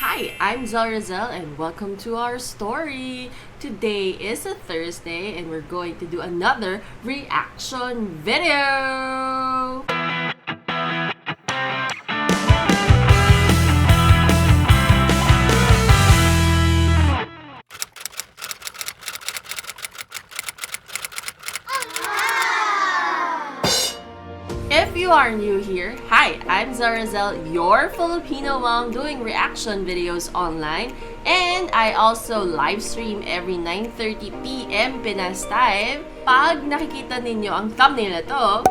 Hi, I'm ZelRazel and welcome to our story. Today is a Thursday and we're going to do another reaction video. If you are new here, hi, I'm ZelRazel, your Filipino mom doing reaction videos online. And I also live stream every 9:30 p.m. Pinas time. Pag nakikita ninyo ang thumbnail na to,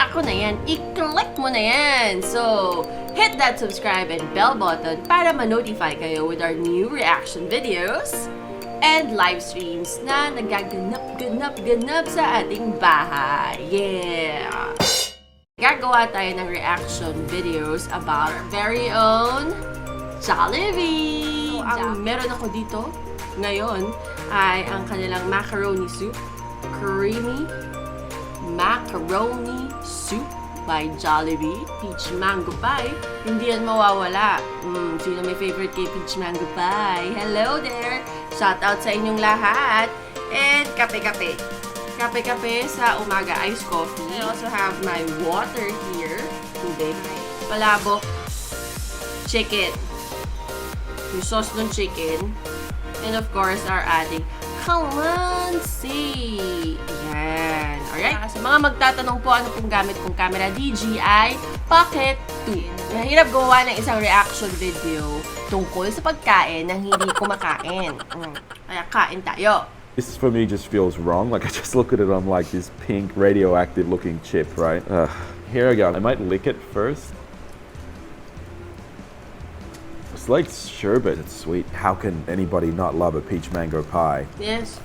ako na yan, i-click mo na yan. So, hit that subscribe and bell button para ma-notify kayo with our new reaction videos and live streams na nagaganap sa ating bahay. Yeah! Gagawa tayo ng reaction videos about our very own Jollibee! So, ang meron ako dito ngayon ay ang kanilang macaroni soup. Creamy macaroni soup by Jollibee. Peach mango pie. Hindi yan mawawala. Sino may favorite kay peach mango pie? Hello there! Shout out sa inyong lahat. And kape-kape. Kape-kape sa umaga, iced coffee. I also have my water here. Tubig. Palabok. Chicken. Yung sauce ng chicken. And of course, our ating calamansi. Ayan. Alright? Sa mga magtatanong po ano pong gamit kong camera, DJI Pocket 2. Mahirap gawa ng isang reaction video tungkol sa pagkain na hindi kumakain. Kaya kain tayo. This for me just feels wrong. Like I just look at it, I'm like this pink radioactive looking chip, right? Here I go. I might lick it first. It's like sherbet. It's sweet. How can anybody not love a peach mango pie? Yes.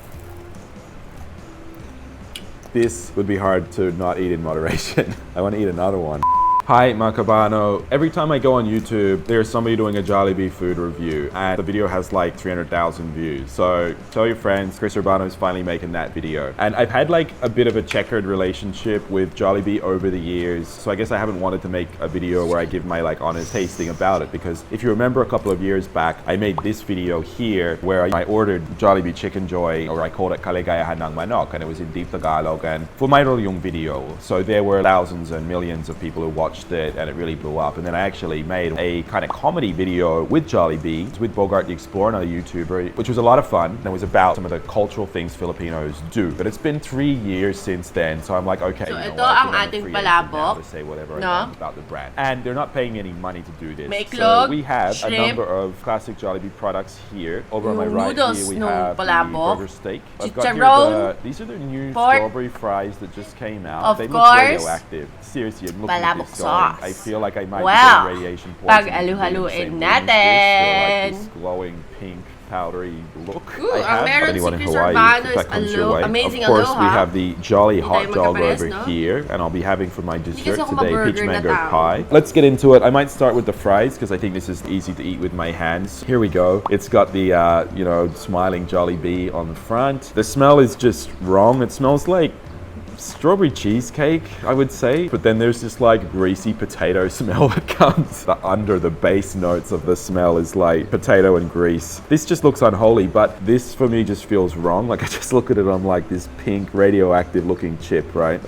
This would be hard to not eat in moderation. I want to eat another one. Hi, Macabano. Every time I go on YouTube, there's somebody doing a Jollibee food review, and the video has like 300,000 views. So tell your friends, Chris Urbano is finally making that video. And I've had like a bit of a checkered relationship with Jollibee over the years. So I guess I haven't wanted to make a video where I give my like honest tasting about it, because if you remember a couple of years back, I made this video here where I ordered Jollibee Chicken Joy, or I called it Kaligayahan ng Manok, and it was in deep Tagalog, and fumairo yung video. So there were thousands and millions of people who watched it, and it really blew up. And then I actually made a kind of comedy video with Jollibee, with Bogart the Explorer, another YouTuber, which was a lot of fun. It was about some of the cultural things Filipinos do. But it's been 3 years since then, so I'm like, okay, so you ito know what, ang ating palabok. to say whatever I want about the brand. And they're not paying me any money to do this. Maiklog, so we have shrimp, a number of classic Jollibee products here. Over on my right here, we have the palabok, burger steak. I've chicharron, got here these are the new pork, strawberry fries that just came out. They look radioactive. Seriously, I'm looking at this going. I feel like I might get radiation poisoning. Pag alu-haluin natin. Like this glowing pink powdery look. Ooh, ang meron si Chris Urbano is amazing Of course, aloha. we have the Jolly Hot Dog over no? here, and I'll be having for my dessert kasi today peach mango na pie. Let's get into it. I might start with the fries because I think this is easy to eat with my hands. Here we go. It's got the smiling Jollibee on the front. The smell is just wrong. It smells like strawberry cheesecake, I would say, but then there's this like greasy potato smell that comes under the base notes of the smell is like potato and grease. This just looks unholy, but this for me just feels wrong. Like I just look at it, I'm like this pink radioactive looking chip, right?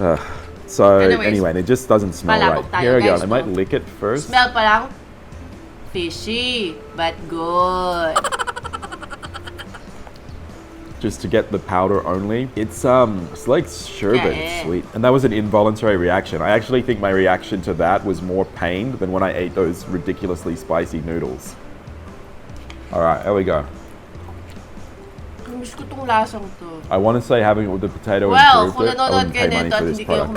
So anyway, it just doesn't smell right. Here I go. I might lick it first. Smell pa lang fishy, but good. Just to get the powder only. It's like sherbet, it's sweet. And that was an involuntary reaction. I actually think my reaction to that was more pain than when I ate those ridiculously spicy noodles. All right, there we go. Miss ko tong lasang to. I want to say having it with the potato well, improved it. I wouldn't pay money for this product.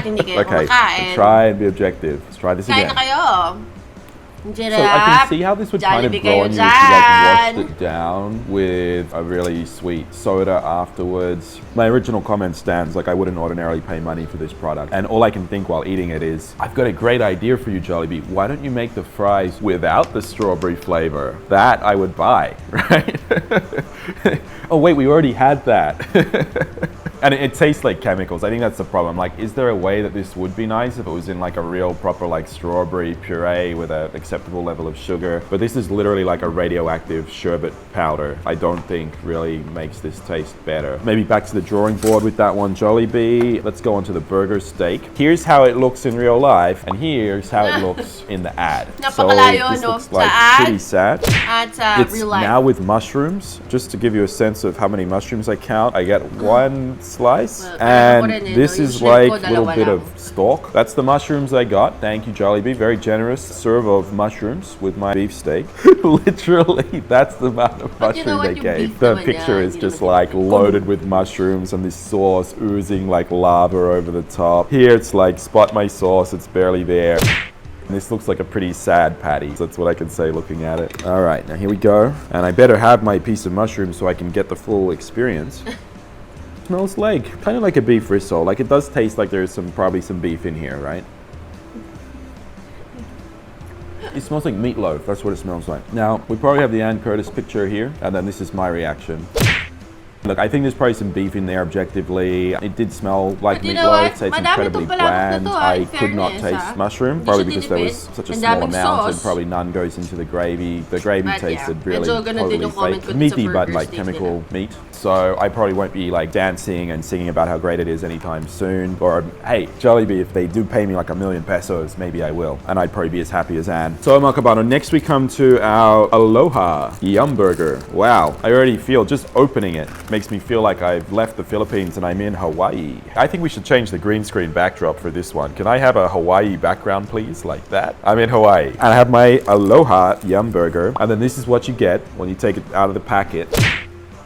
Hindi kayo Okay, kumakain. try and be objective. Let's try this again. Kain na kayo. So I can see how this would kind of grow on you if you like washed it down with a really sweet soda afterwards. My original comment stands, like I wouldn't ordinarily pay money for this product. And all I can think while eating it is, I've got a great idea for you, Jollibee. Why don't you make the fries without the strawberry flavor? That I would buy, right? Oh wait, we already had that. And it tastes like chemicals. I think that's the problem. Like, is there a way that this would be nice if it was in like a real proper like strawberry puree with an acceptable level of sugar? But this is literally like a radioactive sherbet powder. I don't think really makes this taste better. Maybe back to the drawing board with that one, Jollibee. Let's go on to the burger steak. Here's how it looks in real life, and here's how it looks in the ad. So this looks like pretty sad. It's real life. now with mushrooms. Just to give you a sense of how many mushrooms I count, I get one slice, and this is like a little bit of stalk. That's the mushrooms I got. Thank you, Jollibee. Very generous serve of mushrooms with my beef steak. Literally, that's the amount of mushroom they gave. The picture is just like loaded with mushrooms and this sauce oozing like lava over the top. Here it's like spot my sauce, it's barely there. This looks like a pretty sad patty. That's what I can say looking at it. All right, now here we go. And I better have my piece of mushroom so I can get the full experience. Smells like, kind of like a beef risotto. Like it does taste like there's probably some beef in here, right? It smells like meatloaf. That's what it smells like. Now, we probably have the Ann Curtis picture here, and then this is my reaction. Look, I think there's probably some beef in there objectively. It did smell like meatloaf. It's incredibly bland. I could not taste mushroom, probably because there was such a small amount and probably none goes into the gravy. The gravy tasted really totally fake. Meaty, but like chemical meat. So I probably won't be like dancing and singing about how great it is anytime soon. Or, hey, Jollibee, if they do pay me like $1,000,000 pesos, maybe I will. And I'd probably be as happy as Ann. So, mga kabano, next we come to our Aloha Yum Burger. Wow, I already feel, just opening it, makes me feel like I've left the Philippines and I'm in Hawaii. I think we should change the green screen backdrop for this one. Can I have a Hawaii background, please? Like that? I'm in Hawaii. And I have my Aloha Yum Burger. And then this is what you get when you take it out of the packet.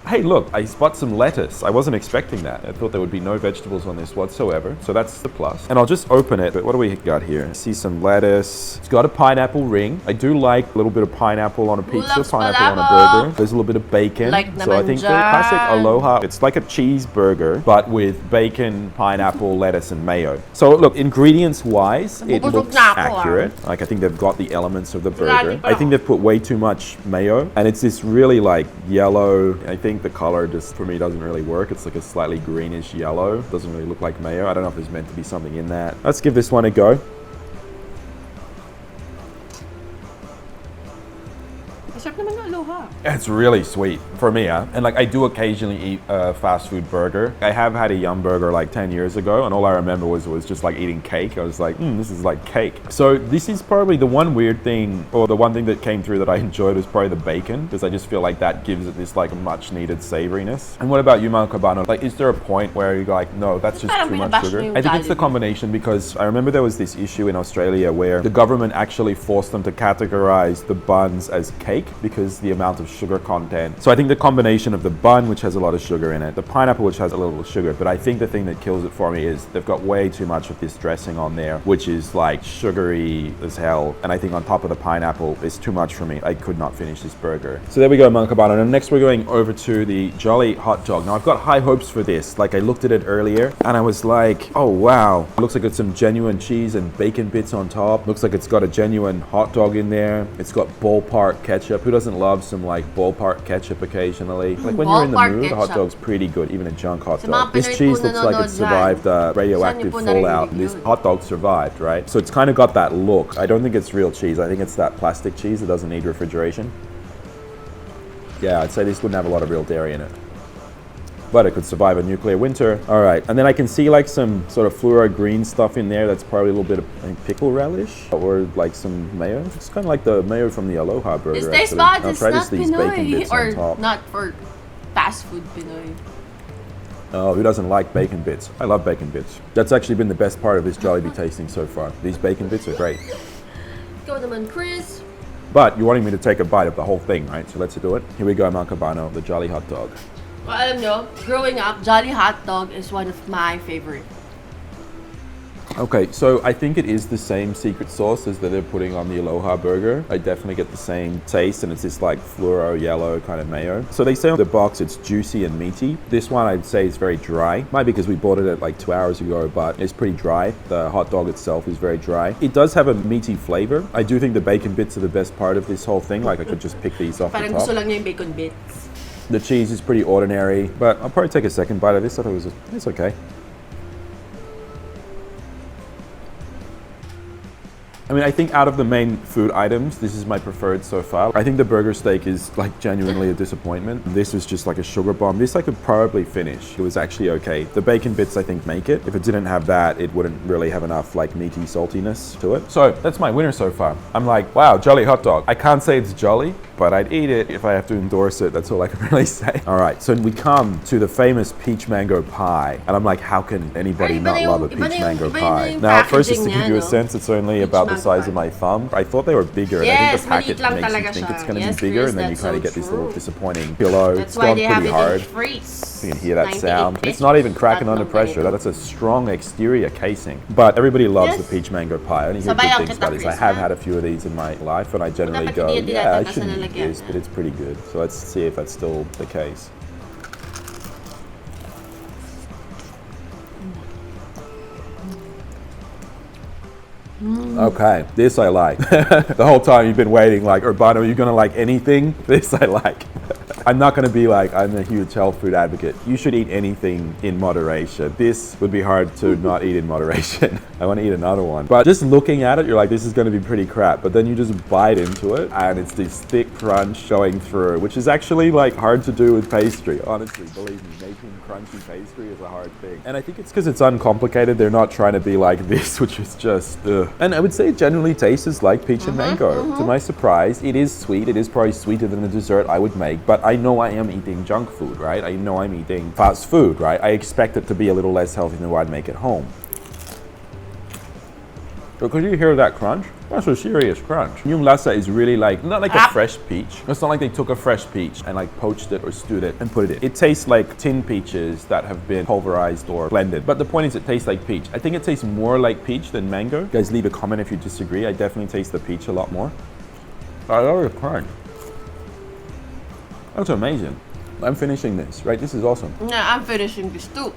Hey, look, I spot some lettuce. I wasn't expecting that. I thought there would be no vegetables on this whatsoever. So that's the plus. And I'll just open it. But what do we got here? I see some lettuce. It's got a pineapple ring. I do like a little bit of pineapple on a pizza, pineapple on a burger. There's a little bit of bacon. So I think the classic Aloha, it's like a cheeseburger, but with bacon, pineapple, lettuce, and mayo. So look, ingredients-wise, it looks accurate. Like I think they've got the elements of the burger. I think they've put way too much mayo. And it's this really like yellow, I think the color just for me doesn't really work. It's like a slightly greenish yellow. Doesn't really look like mayo. I don't know if there's meant to be something in that. Let's give this one a go. It's really sweet for me, huh? And like I do occasionally eat a fast food burger. I have had a Yum Burger like 10 years ago, and all I remember was just like eating cake. I was like, this is like cake. So this is probably the one weird thing, or the one thing that came through that I enjoyed was probably the bacon, because I just feel like that gives it this like much needed savoriness. And what about you, mga kabano? Like, is there a point where you're like, no, that's just too much sugar? I think it's the combination, because I remember there was this issue in Australia where the government actually forced them to categorize the buns as cake because the amount of sugar content. So I think the combination of the bun, which has a lot of sugar in it, the pineapple, which has a little sugar, but I think the thing that kills it for me is they've got way too much of this dressing on there, which is like sugary as hell. And I think on top of the pineapple is too much for me. I could not finish this burger. So there we go, mga kabano. And next we're going over to the Jolly hot dog. Now I've got high hopes for this. Like I looked at it earlier and I was like, oh wow. It looks like it's some genuine cheese and bacon bits on top. Looks like it's got a genuine hot dog in there. It's got ballpark ketchup. Who doesn't love some like ballpark ketchup occasionally? Like when you're in the mood, the hot dog's pretty good, even a junk hot dog. This cheese looks like it survived radioactive fallout. This hot dog survived, right? So it's kind of got that look. I don't think it's real cheese. I think it's that plastic cheese that doesn't need refrigeration. Yeah, I'd say this wouldn't have a lot of real dairy in it, but it could survive a nuclear winter. All right, and then I can see like some sort of fluoro green stuff in there. That's probably a little bit of pickle relish or like some mayo. It's kind of like the mayo from the Aloha burger. It's I'll it's try not these bacon Pinoy, bits on top. not for fast food Pinoy. Oh, who doesn't like bacon bits? I love bacon bits. That's actually been the best part of this Jollibee tasting so far. These bacon bits are great. Go naman, Chris. But you're wanting me to take a bite of the whole thing, right? So let's do it. Here we go, mga kabano, the Jolly hot dog. Well, alam nyo, growing up, Jolly hot dog is one of my favorite. Okay, so I think it is the same secret sauce as that they're putting on the Aloha burger. I definitely get the same taste, and it's this like fluoro yellow kind of mayo. So they say on the box it's juicy and meaty. This one I'd say is very dry. Might be because we bought it at like 2 hours ago, but it's pretty dry. The hot dog itself is very dry. It does have a meaty flavor. I do think the bacon bits are the best part of this whole thing. Like I could just pick these off the top. Parang gusto lang niya yung bacon bits. The cheese is pretty ordinary, but I'll probably take a second bite of this. I thought it's okay. I mean, I think out of the main food items, this is my preferred so far. I think the burger steak is like genuinely a disappointment. This was just like a sugar bomb. This I could probably finish. It was actually okay. The bacon bits I think make it. If it didn't have that, it wouldn't really have enough like meaty saltiness to it. So that's my winner so far. I'm like, wow, jolly hot dog. I can't say it's jolly, but I'd eat it if I have to endorse it. That's all I can really say. All right, so we come to the famous peach mango pie. And I'm like, how can anybody not love a peach mango pie? Now, first, just to give you a sense, it's only about the size of my thumb. I thought they were bigger. Yes, and I think the packet makes you think it's going to be bigger, and then you kind of get this little disappointing pillow. It's gone pretty hard. You can hear that sound. It's not even cracking under pressure. That's a strong exterior casing. But everybody loves the peach mango pie. I only hear good things about this. I have had a few of these in my life, and I generally go, yeah, I shouldn't eat this, but it's pretty good. So let's see if that's still the case. Okay, this I like. The whole time you've been waiting, like, Urbano, are you gonna like anything? This I like. I'm not gonna be like, I'm a huge health food advocate. You should eat anything in moderation. This would be hard to not eat in moderation. I wanna eat another one. But just looking at it, you're like, this is gonna be pretty crap. But then you just bite into it, and it's this thick crunch going through, which is actually like hard to do with pastry. Honestly, believe me, making crunchy pastry is a hard thing. And I think it's because it's uncomplicated. They're not trying to be like this, which is just, ugh. And I would say it generally tastes like peach and mango. To my surprise, it is sweet. It is probably sweeter than the dessert I would make, but I know I am eating junk food, right? I know I'm eating fast food, right? I expect it to be a little less healthy than what I'd make at home. So could you hear that crunch? That's a serious crunch. Yung lasa is really like, not like a fresh peach. It's not like they took a fresh peach and like poached it or stewed it and put it in. It tastes like tin peaches that have been pulverized or blended. But the point is it tastes like peach. I think it tastes more like peach than mango. You guys leave a comment if you disagree. I definitely taste the peach a lot more. I love the crunch. That's amazing. I'm finishing this, right? This is awesome. Yeah, I'm finishing this too.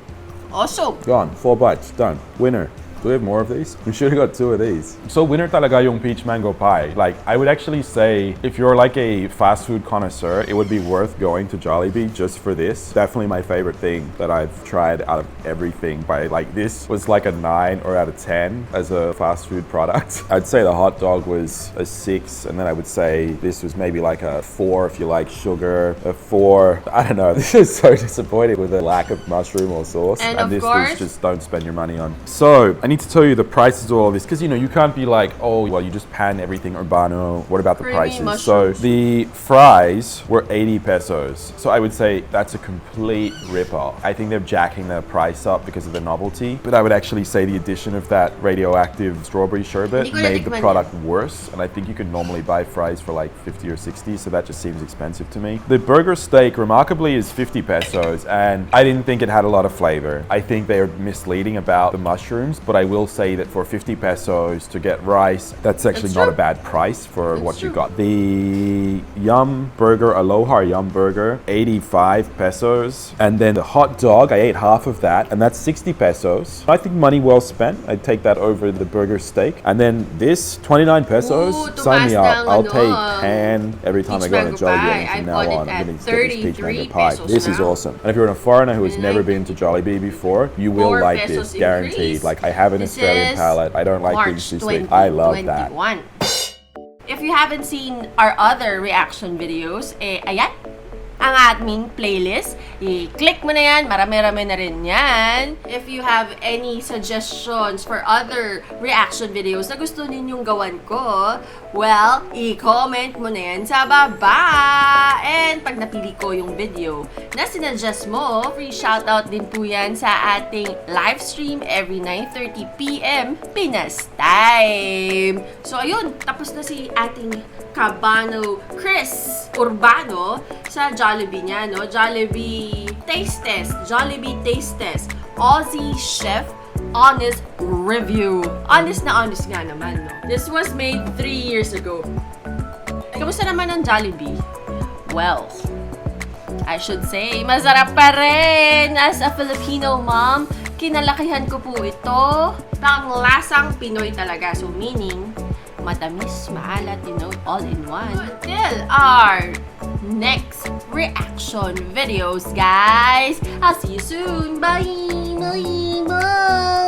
Awesome. Gone. 4 bites. Done. Winner. Do we have more of these? We should have got 2 of these. So winner talaga yung peach mango pie. Like, I would actually say if you're like a fast food connoisseur, it would be worth going to Jollibee just for this. Definitely my favorite thing that I've tried out of everything. By like, this was like a 9 or out of 10 as a fast food product. I'd say the hot dog was a 6, and then I would say this was maybe like a 4 if you like sugar, a 4. I don't know. This is so disappointing with the lack of mushroom or sauce. And this course, was just don't spend your money on. So I need to tell you the prices of all of this, because you know you can't be like, oh well, you just pan everything Urbano. What about the prices? Mushrooms. So the fries were 80 pesos. So I would say that's a complete rip-off. I think they're jacking the price up because of the novelty. But I would actually say the addition of that radioactive strawberry sherbet made the product worse. And I think you could normally buy fries for like 50 or 60. So that just seems expensive to me. The burger steak remarkably is 50 pesos. And I didn't think it had a lot of flavor. I think they're misleading about the mushrooms, but I will say that for 50 pesos to get rice, that's actually not a bad price for what you got. The Yum Burger, Aloha Yum Burger, 85 pesos. And then the hot dog, I ate half of that, and that's 60 pesos. I think money well spent. I'd take that over the burger steak. And then this, 29 pesos. Ooh, sign me up. I'll take pan every time I go to Jollibee. From now on, I'm going to get this peach mango pie. This is awesome. And if you're a foreigner who has never been to Jollibee before, you will like this, guaranteed. Like, I have an Australian palate. I don't like things too sweet. I love that. If you haven't seen our other reaction videos, ayan, ang admin playlist. I-click mo na yan. Marami-rami na rin yan. If you have any suggestions for other reaction videos na gusto ninyong gawan ko, well, i-comment mo na yan sa baba. And pag napili ko yung video na sinuggest mo, free shoutout din po yan sa ating live stream every 9:30 p.m. Pinas time. So, ayun. Tapos na si ating Cabano Chris Urbano sa Jollibee niya, no? Jollibee Taste Test. Jollibee Taste Test. Aussie Chef Honest Review. Honest na honest nga naman, no? This was made 3 years ago. Kamusta naman ang Jollibee? Well, I should say, masarap pa rin. As a Filipino mom, kinalakihan ko po ito. Panglasang Pinoy talaga. So, meaning, matamis, maalat, you know, all in one. Until our next reaction videos, guys. I'll see you soon. Bye! Bye! Bye!